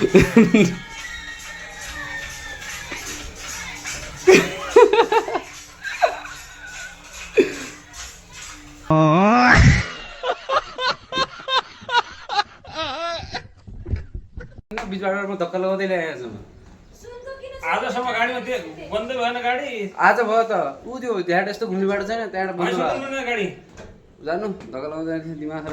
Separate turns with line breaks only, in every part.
बिचबाट म धक्का लगाउँदै ल्याएको छु
आजसम्म गाडीमा त्यो बन्दै भएन गाडी
आज भयो त ऊ त्यो त्यहाँ यस्तो घुम्ने बाटो छैन त्यहाँबाट बन्द भयो
गाडी
जानु धक्का लगाउँदै दिमाग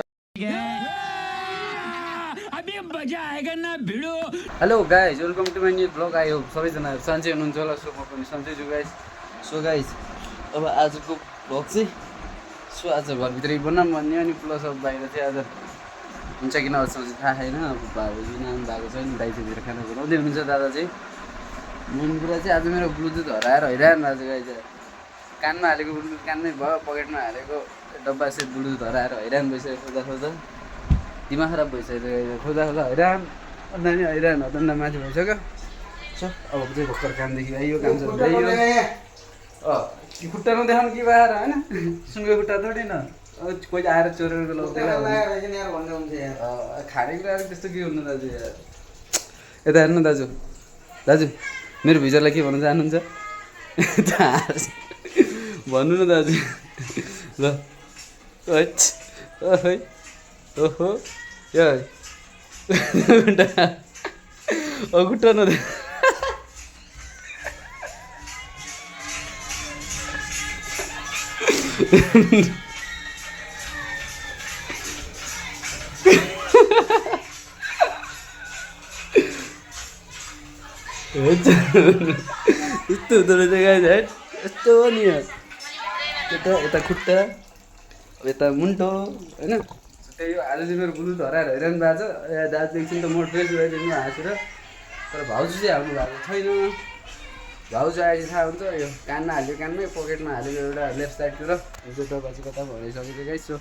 hello guys welcome to my new blog I hope सबैजना सन्चै हुनुहुन्छ होला सो म पनि सन्चै छु गाइज सो गाइज अब आजको ब्लग चाहिँ सो आज घरभित्रै बनाऊँ भन्ने अनि प्लस अब बाहिर चाहिँ आज हुन्छ कि नहोस् थाहा छैन अब बाबुजी नाम भएको छ नि दाइजोतिर खाना बनाउँदै हुनुहुन्छ दादा चाहिँ मेन कुरा चाहिँ आज मेरो ब्लुटुथ हराएर हैरान आज गाइज कानमा हालेको ब्लुटुथ कानमै भयो पकेटमा हालेको डब्बा सेट ब्लुटुथ हराएर हैरान भइसक्यो खोज्दा खोज्दा दिमाग खराब भइसक्यो खोज्दा खोज्दा हैरान अन्त नि हैरान हदन्दा माथि भइसक्यो सो अब चाहिँ भर्खर कामदेखि आइयो काम आइयो खुट्टामा देखाउनु के भएर होइन सुनको खुट्टा थोरै न कोही आएर चोरेर लाउँदैन खानेकुराहरू त्यस्तो के हुनु दाजु यार यता हेर्नु दाजु दाजु मेरो भिजरलाई के भन्न चाहनुहुन्छ भन्नु न दाजु ल ओहो खुट्टा न यस्तो हुँदो रहेछ गाइज है यस्तो नि यता यता खुट्टा यता मुन्टो होइन त्यही हो आज चाहिँ मेरो ब्लुटुथ हराएर हैरान भएको छ दाजु एकछिन त मोड फ्रेस भइदिनु हाँसेर तर भाउजू चाहिँ हाल्नु भएको छैन भाउजू आएपछि थाहा हुन्छ यो कानमा हाल्यो कानमै पकेटमा हालेको एउटा लेफ्ट साइडतिर जो डब्बाची कता भनिसकेको गाइज सो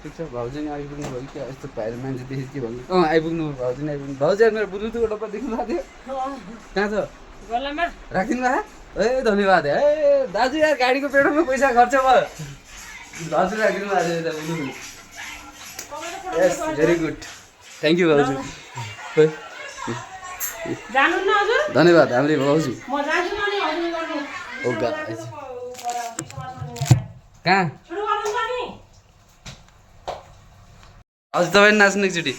ठिक छ भाउजू नि आइपुग्नु भयो क्या यस्तो भाइर मान्छे देखेँ के भन्नु आइपुग्नु भयो भाउजू नि आइपुग्नु भाउजू मेरो ब्लुटुथको डब्बा देख्नु भएको थियो कहाँ छ राखिदिनु भएको ए धन्यवाद है दाजु यार गाडीको पेट्रोलमा पैसा खर्च भयो दाजु राखिदिनु भएको थियो यता Bluetooth yes very good thank you भाउजू धन्यवाद हामीले भाउजू कहाँ हजुर तपाईँ नाच्नु एकचोटि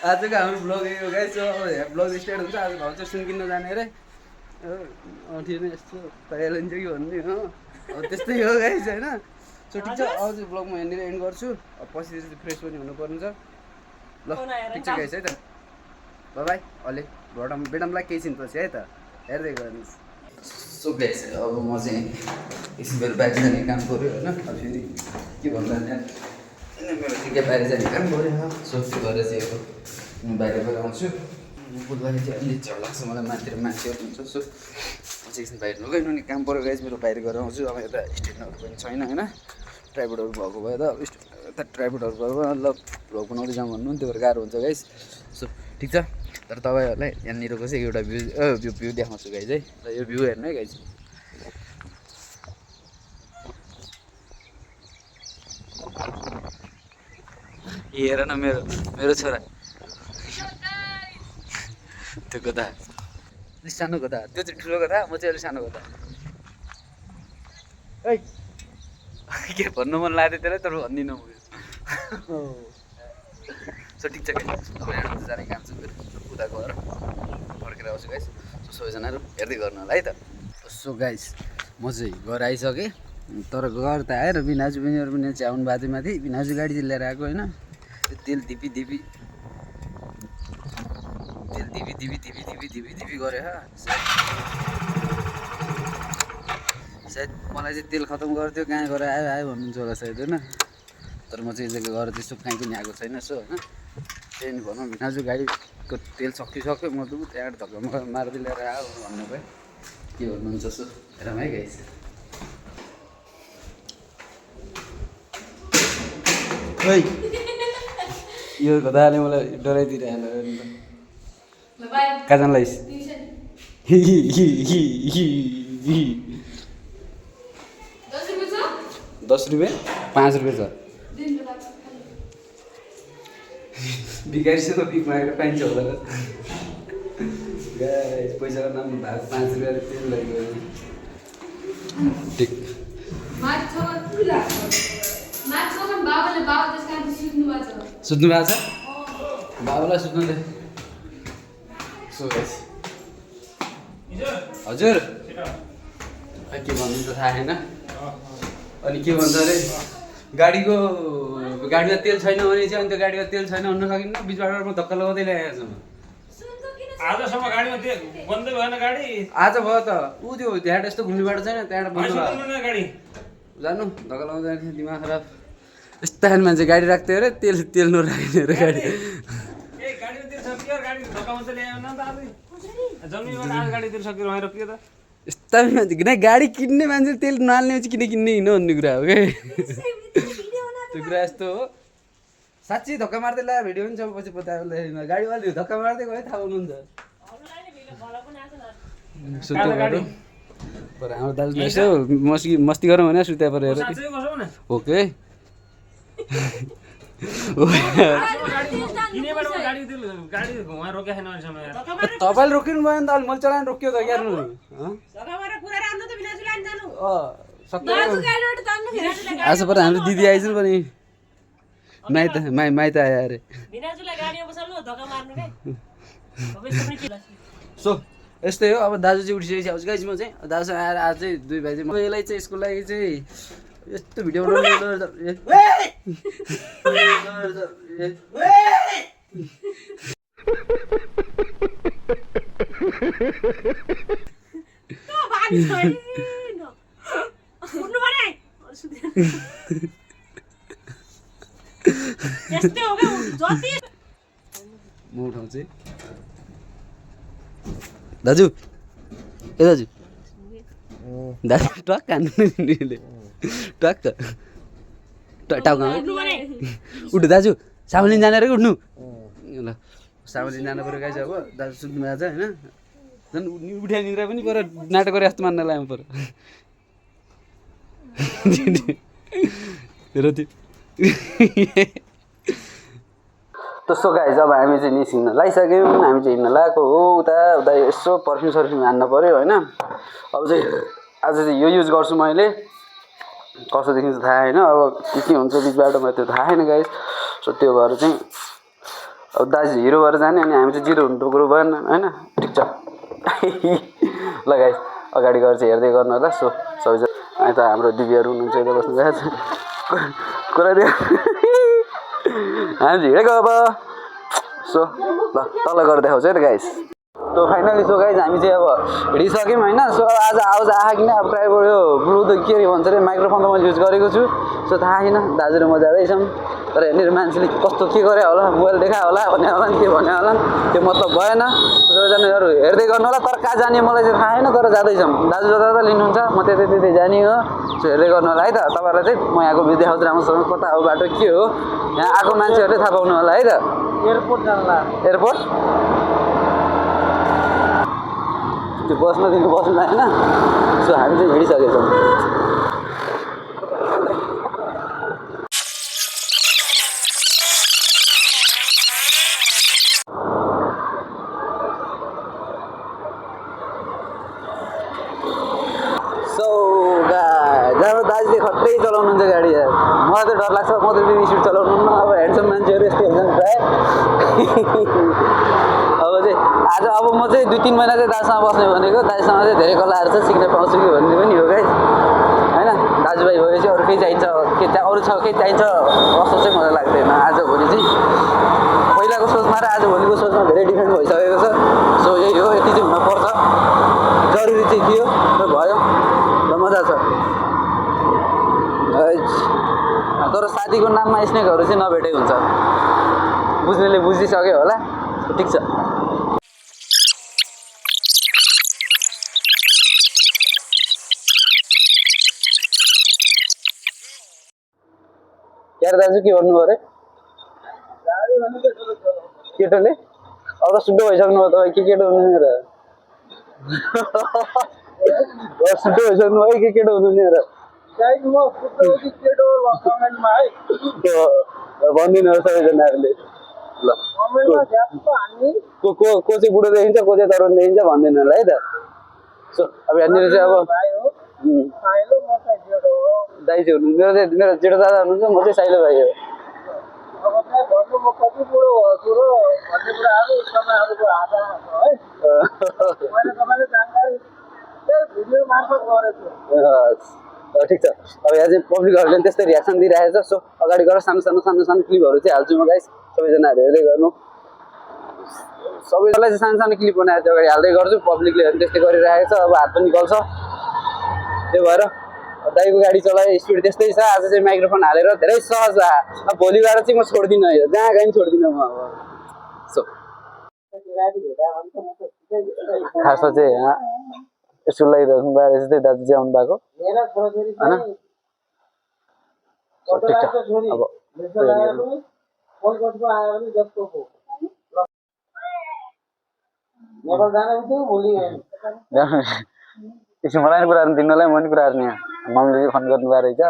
आजको हाम्रो blog yo guys blog start हुन्छ आज भाउजू सुन किन्न जाने अरे ठिक यस्तो पाइहालिन्छ कि भन्ने हो अब त्यस्तै हो गाइस होइन सो ठिक छ आज ब्लग म यहाँनिर एन्ड गर्छु पछि फ्रेस पनि हुनुपर्ने छ ल ठिक छ गाइस है त बाई अहिले बेडमलाई केही छिनपछि है त हेर्दै गर्नुहोस् सो गाइस अब म चाहिँ एकछिन मेरो बाहिर जाने काम गऱ्यो होइन अब फेरि के भन्दा मेरो ठिकै बाहिर जाने काम गऱ्यो सो त्यो गरेर चाहिँ अब म बाहिर गएर आउँछु बुधबार चाहिँ अलिक झ्याउ लाग्छ मलाई माथितिर मान्छेहरू हुन्छ सो म चाहिँ एकछिन बाहिर नगइनु नि काम पऱ्यो गाइस मेरो बाहिर गएर आउँछु अब यता स्ट्यान्डहरू पनि छैन होइन ट्राइपोडहरू भएको भए त यता ट्राइपोडहरू भएको ल भ्लग बनाउँदै जाउँ भन्नु नि त्यो भएर गाह्रो हुन्छ गाइस सो ठिक छ तर तपाईँहरूलाई यहाँनिरको चाहिँ एउटा भ्यू देखाउँछु गाइस है र यो भ्यू हेर्नु है गाइस हेर न मेरो छोरा त्यो कता अलिक सानो कता त्यो चाहिँ ठुलो कता म चाहिँ अलिक सानो कता है के भन्नु मन लाग्यो त्यसलाई तर भन्दिनँ म सो ठिक छ गाइस अब यहाँ जाने काम छ उता गएर फर्केर आउँछु गाइस सो सबैजनाहरू हेर्दै गर्नु होला है त सो गाइस म चाहिँ घर आइसकेँ तर घर त आएर बिनाजु बहिनीहरू पनि चाहिँ आउनु भएको थियो माथि बिनाजु गाडी चाहिँ लिएर आएको होइन तेल दिपी गरे सायद मलाई चाहिँ तेल खतम गर्थ्यो कहाँ गएर आयो भन्नुहुन्छ होला सायद होइन तर म चाहिँ गएर त्यस्तो कहीँ पनि आएको छैन सो होइन त्यही नि भनौँ बिनाजु गाडीको तेल सकिसक्यो म त्यहाँबाट धक्का मार्दै लिएर आयो भन्नु भयो के भन्नुहुन्छ सो हेरौँ है गाइस खै यो घोदाले मलाई डराइदिइरहेको
ल बाई
कहाँ जान लाइस
ट्युसन 10 रुपैयाँ छ
10 रुपियाँ 5 रुपियाँ छ
दिनु लाग्छ
भिखारीसँग भिख मागेर पाइन्छ होला र गाइस पैसाको नाम भाग 5 रुपियाँ तेल लाग्यो ठिक
माछ पुला माछ खान बाबाले बाबा त्यसका सुत्नु भएको छ
सुत्नु भएको छ बाबालाई सुत्नु दे सो गाइस हजुर के भन्नु त थाहा छैन अनि के भन्छ अरे गाडीमा तेल छैन भने चाहिँ अनि त्यो गाडीमा तेल छैन भन्न सकिन्न बिचबाट म धक्का लगाउँदै ल्याएको छु
आजसम्म गाडीमा त्यो बन्दै भएन गाडी
आज भयो त ऊ त्यो झ्याट यस्तो घुम्ने बाटो छैन त्यहाँबाट बन्द भयो
गाडी
जानु धक्का लगाउँदै दिमाग खराब यस्ता खाने मान्छे गाडी राख्थ्यो अरे तेल नराख्ने अरे गाडी
ए गाडीमा तेल सकियो गाडी धक्का मात्रै ल्याएन नि त आज जम्मीबाट आज गाडी तेल सकियो वहीँ रोकियो त
यस्ता मान्छे किन गाडी किन्ने मान्छे तेल नहाल्ने चाहिँ किन किन्ने हिँड्नु भन्ने कुरा हो क्या त्यो कुरा यस्तो हो साँच्ची धक्का मार्दै ला भिडियो पनि छ पछि पत्याएर गाडीवाले धक्का मार्दै गयो थाहा हुनुहुन्छ सुत्यो बाटो पर हाम्रो दाजुले यसो मस्ती गरौँ भने सुत्या पऱ्यो हेर
साँच्चै कसो न
ओके
किनेबाट गाडी तेल गाडी वहाँ रोकेको छैन अहिलेसम्म यार
तपाईँले रोकिनु भयो नि त अहिले मैले चलाएर रोकियो त ग्यार्नु आज पर हाम्रो दिदी आइज पनि माइत आयो अरे सो यस्तै हो अब दाजु चाहिँ उठिसकेको छ गाइस म चाहिँ दाजुसँग आएर आज चाहिँ 2 भाइ चाहिँ यसलाई चाहिँ यसको लागि चाहिँ यस्तो भिडियो म उठाउँछु दाजु ए दाजु दाजु टक्क हान्नु टक्क टाउको उठ्नु दाजु सामालिन जाने अरे उठ्नु ल सामालिन जानु पऱ्यो गाइस अब दाजु सुत्नु भएको छ होइन झन् उठ्या निद्रा पनि पऱ्यो नाटक गरे जस्तो मान्न लाग्नु पऱ्यो र त्यो त्यस्तो गाइस अब हामी चाहिँ निस्किन लागिसक्यौँ हामी चाहिँ हिँड्न लगाएको हो उता उता यसो पर्फ्युम हान्न पऱ्यो होइन अब चाहिँ आज चाहिँ यो युज गर्छु मैले कसो देखिन्छ थाहा होइन अब के हुन्छ बिच बाटोमा त्यो थाहा छैन गाइस सो त्यो भएर चाहिँ अब दाजु हिरो भएर जाने अनि हामी चाहिँ जिरो हुनु टोक्रो भएन होइन ठिक छ ल गाइस अगाडि गएर चाहिँ हेर्दै गर्नु होला सो सबैजना अहिले त हाम्रो दिदीहरू हुनुहुन्छ यता बस्नु गएको कुरा दियो हामी हिँडेको अब सो ल तल गरेर देखाउँछ है त guys so finally so guys हामी चाहिँ अब हिँडिसक्यौँ होइन सो आज आवाज आएको किन अब प्रायः यो ब्लुटुथ के भन्छ अरे माइक्रोफोन त मैले युज गरेको छु सो थाहा छैन दाजु र म जाँदैछौँ तर यहाँनिर मान्छेले कस्तो के गरे होला मोबाइल देखायो होला भन्यो होला के भन्यो होला त्यो मतलब भएन सबैजनाहरू हेर्दै गर्नु होला तर कहाँ जाने मलाई चाहिँ थाहा छैन तर जाँदैछौँ दाजु जता लिनुहुन्छ म त्यतै जाने हो सो हेर्दै गर्नु होला है त तपाईँहरूलाई चाहिँ म यहाँको भिडियो देखाउँछु राम्रोसँग कता हो बाटो के हो यहाँ आएको मान्छेहरूले थाहा पाउनु होला है त एयरपोर्ट जानला एयरपोर्ट त्यो बस्नदेखि बस्नु होइन सो हामी चाहिँ हिँडिसकेको छौँ जब दाजुले खत्रै चलाउनुहुन्छ गाडी यार मलाई त डर लाग्छ म त त्यति स्पिड चलाउनु न अब ह्यान्डसम मान्छेहरू यस्तो हुन्छन् प्रायः अब चाहिँ आज अब म चाहिँ 2-3 महिना चाहिँ दाजुसँग बस्ने भनेको दाजुसँग चाहिँ धेरै कलाहरू छ सिक्न पाउँछु कि भन्ने पनि हो गाइस होइन दाजुभाइ भएपछि अरू केही चाहिन्छ के अरू छ केही चाहिन्छ कस्तो चाहिँ मलाई लाग्दैन आजभोलि चाहिँ पहिलाको सोचमा र आजभोलिको सोचमा धेरै डिफ्रेन्ट भइसकेको छ सो यही हो यति चाहिँ हुनपर्छ जरुरी चाहिँ थियो र भयो र मजा छ तर साथीको नाममा स्नेकहरू चाहिँ नभेटेको हुन्छ बुझ्नेले बुझिसक्यो होला ठिक छ यार दाजु के भन्नु अरे केटोले अब त सुड्डो भइसक्नु भयो तपाईँ के केटो हुनु र सुड्डो भइसक्नु भयो के केटो हुनु नि र भनिदिनु होला सबैजनाहरूले ल को चाहिँ बुढो देखिन्छ को चाहिँ तरुण देखिन्छ भनिदिनु होला है त सो अब यहाँनिर चाहिँ अब दाइ चाहिँ हुनुहुन्छ मेरो जेठो दादा हुनुहुन्छ म चाहिँ साइलो भाइ हो ठिक छ अब यहाँ चाहिँ पब्लिकहरूले पनि त्यस्तै रियाक्सन दिइरहेको छ सो अगाडि गएर सानो सानो सानो सानो क्लिपहरू चाहिँ हाल्छु म गाइस सबैजनाहरू हेर्दै गर्नु सबैजनालाई चाहिँ सानो सानो क्लिप बनाएर चाहिँ अगाडि हाल्दै गर्छु पब्लिकले त्यस्तै गरिरहेको छ अब हात पनि गल्छ त्यही भएर दाइको गाडी चलाए स्पिड त्यस्तै छ आज चाहिँ माइक्रोफोन हालेर धेरै सहज अब भोलि गएर चाहिँ म छोड्दिनँ यो जहाँ गए पनि छोड्दिनँ म अब सो खासमा चाहिँ यहाँ यसो लगाइराख्नु भएको रहेछ त्यही दाजु चाहिँ आउनु भएको होइन ठिक छ अब एकछिन मलाई पनि कुराहरू दिनुलाई म पनि कुराहरू नि मम्मीले फोन गर्नु भएको रहेछ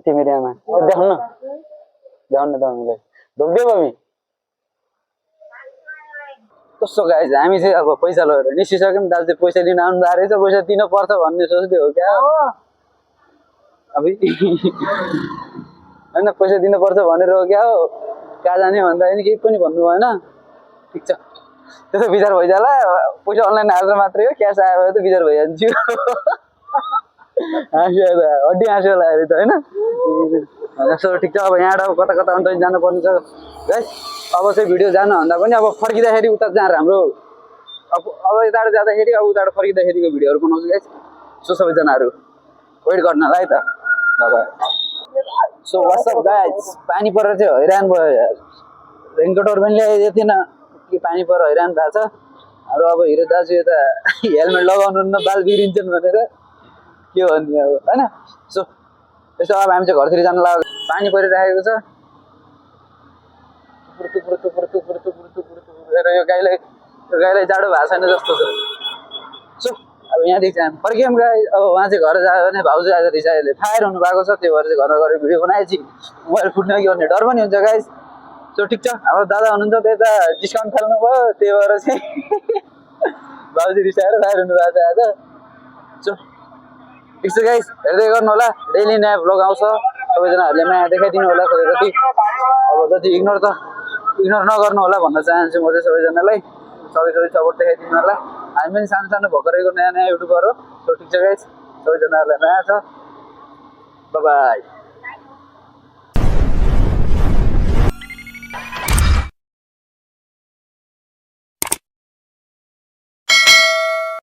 तिमीले आमा देखाउनु न तपाईँलाई ढोक्दियो मम्मी कस्तो गाइस हामी चाहिँ अब पैसा लगेर निस्किसक्यौँ दाजु चाहिँ पैसा लिन आउनु भएको रहेछ पैसा दिन पर्छ भन्ने सोच्दै हो क्या अब होइन पैसा दिनुपर्छ भनेर हो क्या हो कहाँ जाने भन्दाखेरि केही पनि भन्नु भएन ठिक छ त्यस्तो विचार भइजाला पैसा अनलाइन हालेर मात्रै हो क्यास आयो भने त विचार भइहाल्छु हाँस्यो त हड्डी हाँस्यो होला अहिले त होइन सो ठिक छ अब यहाँबाट अब कता कता अन्त जानुपर्ने छ गाइस अब चाहिँ भिडियो जानुभन्दा पनि अब फर्किँदाखेरि उता जहाँ हाम्रो अब यताबाट जाँदाखेरि अब उताबाट फर्किँदाखेरिको भिडियोहरू बनाउँछु गाइस सो सबैजनाहरू वेट गर्नलाई त सो वाट्सअप गाइस पानी परेर चाहिँ हैरान भयो यार रेनकोटहरू पनि ल्याइदिएको थिएन के पानी परेर हैरान भएको छ र अब हिरो दाजु यता हेलमेट लगाउनु न बाल बिग्रिन्छन् भनेर के भन्ने अब होइन सो यसो अब हामी चाहिँ घरतिर जानु लाग्यो पानी परिरहेको छ यो गाईलाई जाडो भएको छैन जस्तो छ सो अब यहाँदेखि चाहिँ हामी फर्क्यौँ गाई अब उहाँ चाहिँ घर जायो भने भाउजू आज रिसाइले फायर हुनु भएको छ त्यही भएर चाहिँ घरमा गएर भिडियो बनाएपछि मोबाइल फुट्ने कि भन्ने डर पनि हुन्छ गाइस सो ठिक छ हाम्रो दादा हुनुहुन्छ त्यही त डिस्काउन्ट थाल्नु भयो त्यही भएर चाहिँ भाउजू रिसाएर फायर हुनु भएको छ आज सो ठिक छ गाइस हेर्दै गर्नु होला डेली नयाँ भ्लग आउँछ सबैजनाहरूले माया देखाइदिनु होला जति अब जति इग्नोर नगर्नु होला भन्न चाहन्छु म चाहिँ सबैजनालाई सबै सपोर्ट देखाइदिनु होला हामी पनि सानो सानो भर्खरैको नयाँ युट्युबर हो सो ठिक छ गाइस सबैजनाहरूलाई माया छ बाई